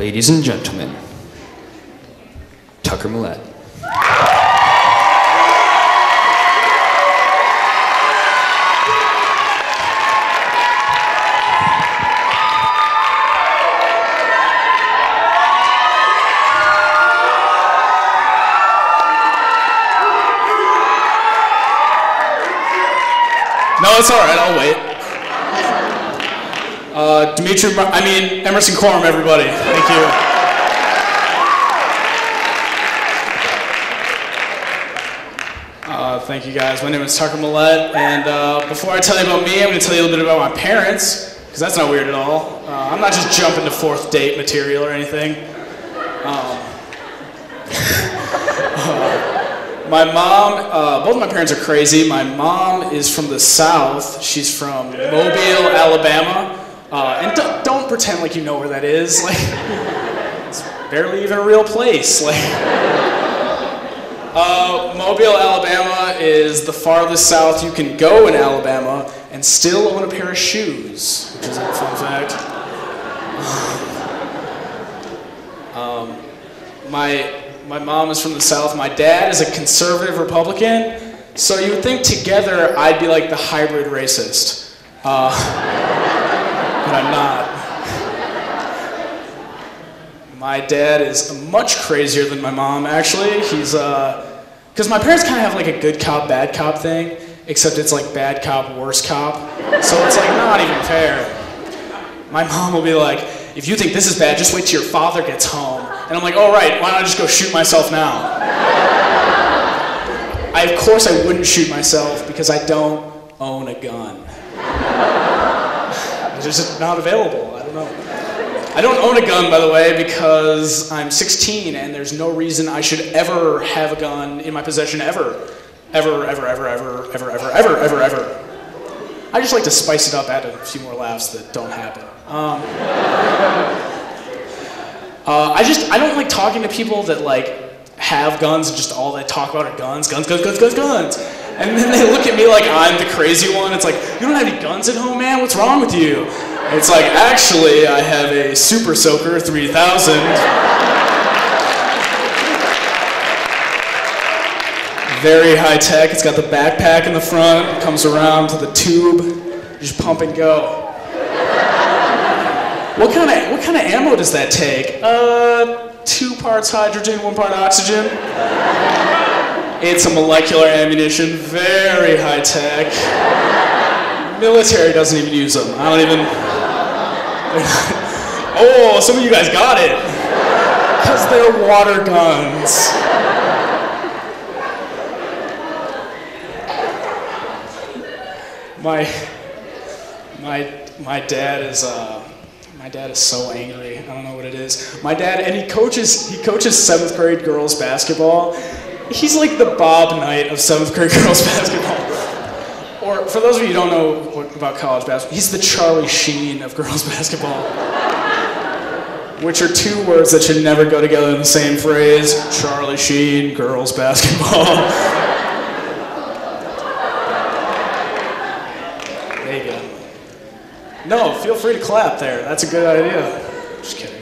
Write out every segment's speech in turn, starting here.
Ladies and gentlemen, Tucker Millett. No, it's all right. I'll wait. Emerson Quorum, everybody. Thank you. Thank you, guys. My name is Tucker Millett, and before I tell you about me, I'm going to tell you a little bit about my parents, because that's not weird at all. I'm not just jumping to fourth date material or anything. My mom, both my parents are crazy. My mom is from the South. She's from Mobile, Alabama. And don't pretend like you know where that is. Like, it's barely even a real place. Like, Mobile, Alabama is the farthest south you can go in Alabama and still own a pair of shoes, which is a fun fact. My mom is from the South. My dad is a conservative Republican. So you would think together I'd be like the hybrid racist. But I'm not. My dad is much crazier than my mom, actually. He's, because my parents kind of have like a good cop, bad cop thing, except it's like bad cop, worse cop. So it's like not even fair. My mom will be like, if you think this is bad, just wait till your father gets home. And I'm like, oh right, why don't I just go shoot myself now? Of course I wouldn't shoot myself because I don't own a gun. It's just not available, I don't know. I don't own a gun, by the way, because I'm 16 and there's no reason I should ever have a gun in my possession ever. Ever, ever, ever, ever, ever, ever, ever, ever, ever. I just like to spice it up, add a few more laughs that don't happen. I don't like talking to people that like have guns and just all they talk about are guns, guns, guns, guns, guns, guns. And then they look at me like I'm the crazy one. It's like, you don't have any guns at home, man? What's wrong with you? And it's like, actually, I have a Super Soaker 3000. Very high tech. It's got the backpack in the front. It comes around to the tube. You just pump and go. What kind of ammo does that take? 2 parts hydrogen, 1 part oxygen. It's a molecular ammunition, very high tech. Military doesn't even use them. I don't even. Oh, some of you guys got it. Because they're water guns. My dad is so angry. I don't know what it is. My dad, and he coaches 7th grade girls basketball. He's like the Bob Knight of 7th grade girls basketball. Or for those of you who don't know about college basketball, he's the Charlie Sheen of girls basketball. Which are 2 words that should never go together in the same phrase. Charlie Sheen, girls basketball. There you go. No, feel free to clap there. That's a good idea. Just kidding.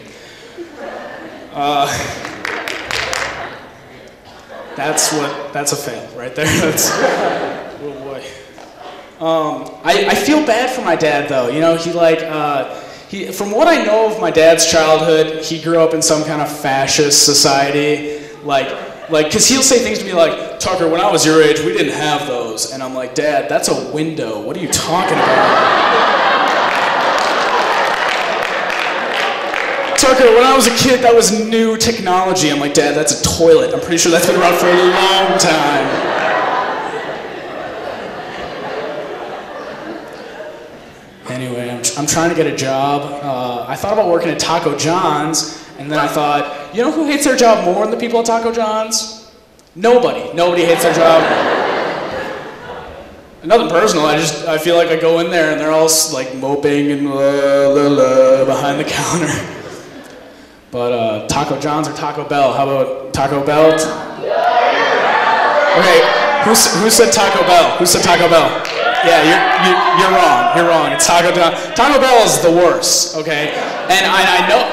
That's a fail right there. That's, oh boy. I feel bad for my dad though. You know, from what I know of my dad's childhood, he grew up in some kind of fascist society. Cause he'll say things to me like, Tucker, when I was your age, we didn't have those. And I'm like, Dad, that's a window. What are you talking about? Tucker, when I was a kid, that was new technology. I'm like, Dad, that's a toilet. I'm pretty sure that's been around for a long time. Anyway, I'm trying to get a job. I thought about working at Taco John's, and then I thought, you know who hates their job more than the people at Taco John's? Nobody. Nobody hates their job. Nothing personal. I feel like I go in there and they're all like moping and behind the counter. But Taco John's or Taco Bell? How about Taco Bell? Okay, who said Taco Bell? Who said Taco Bell? Yeah, you're wrong. You're wrong. It's Taco Bell. Taco Bell is the worst. Okay, and I know.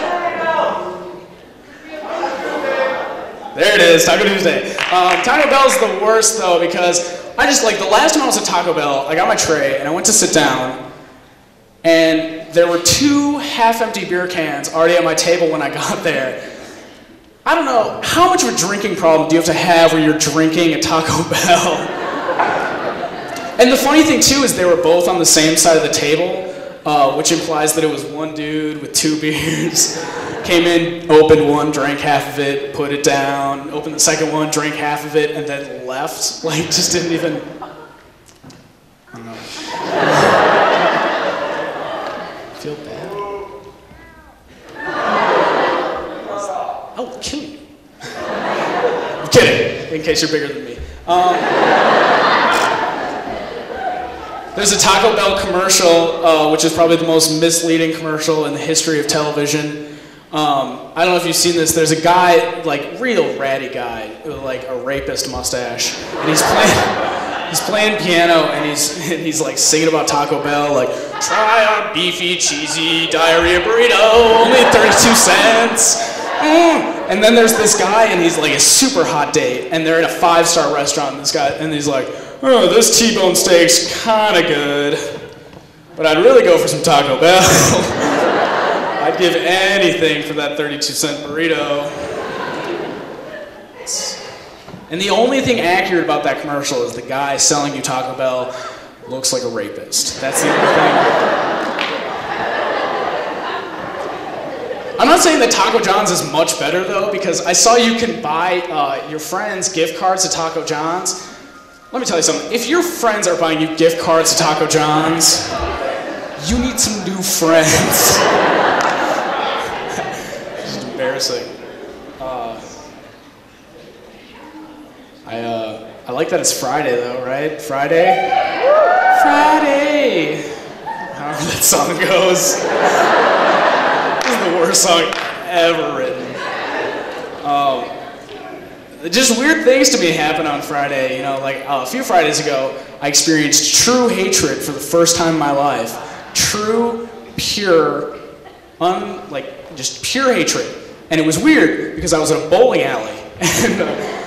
There it is, Taco Tuesday. Taco Bell's the worst though because I just like the last time I was at Taco Bell, I got my tray and I went to sit down and there were 2 half-empty beer cans already at my table when I got there. I don't know, how much of a drinking problem do you have to have when you're drinking at Taco Bell? And the funny thing too is they were both on the same side of the table, which implies that it was one dude with 2 beers. Came in, opened one, drank half of it, put it down, opened the second one, drank half of it, and then left. Like, just didn't even... I don't know. Feel bad? I'll kill you. I'm kidding, in case you're bigger than me. There's a Taco Bell commercial, which is probably the most misleading commercial in the history of television. I don't know if you've seen this. There's a guy, like real ratty guy, with like a rapist mustache, and he's playing piano, and he's like singing about Taco Bell, like try our beefy, cheesy diarrhea burrito, only 32 cents. And then there's this guy, and he's like a super hot date, and they're in a 5-star restaurant. And this guy, and he's like, oh, this T-bone steak's kind of good, but I'd really go for some Taco Bell. I'd give anything for that 32-cent burrito. And the only thing accurate about that commercial is the guy selling you Taco Bell looks like a rapist. That's the only thing. I'm not saying that Taco John's is much better though, because I saw you can buy your friends gift cards to Taco John's. Let me tell you something. If your friends are buying you gift cards to Taco John's, you need some new friends. Embarrassing. I like that it's Friday though, right? Friday? Friday! However that song goes. This is the worst song ever written. Just weird things to me happen on Friday, you know, like a few Fridays ago, I experienced true hatred for the first time in my life. True, pure, just pure hatred. And it was weird because I was in a bowling alley, and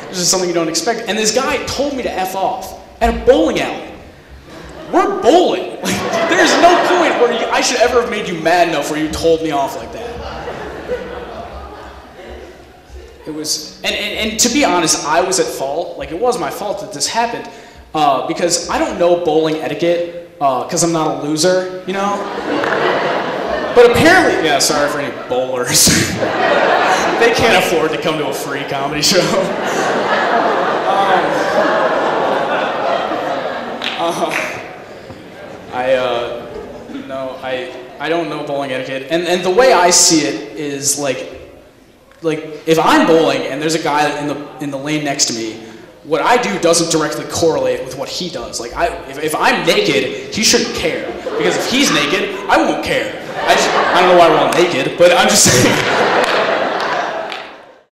this is something you don't expect. And this guy told me to F off at a bowling alley. We're bowling. Like, there's no point where I should ever have made you mad enough where you told me off like that. It was, and to be honest, I was at fault. Like, it was my fault that this happened because I don't know bowling etiquette because I'm not a loser, you know? But apparently, yeah, sorry for any bowlers. They can't afford to come to a free comedy show. I don't know bowling etiquette. And the way I see it is like if I'm bowling and there's a guy in the lane next to me, what I do doesn't directly correlate with what he does. Like if I'm naked, he shouldn't care. Because if he's naked, I won't care. I don't know why we're all naked, but I'm just saying.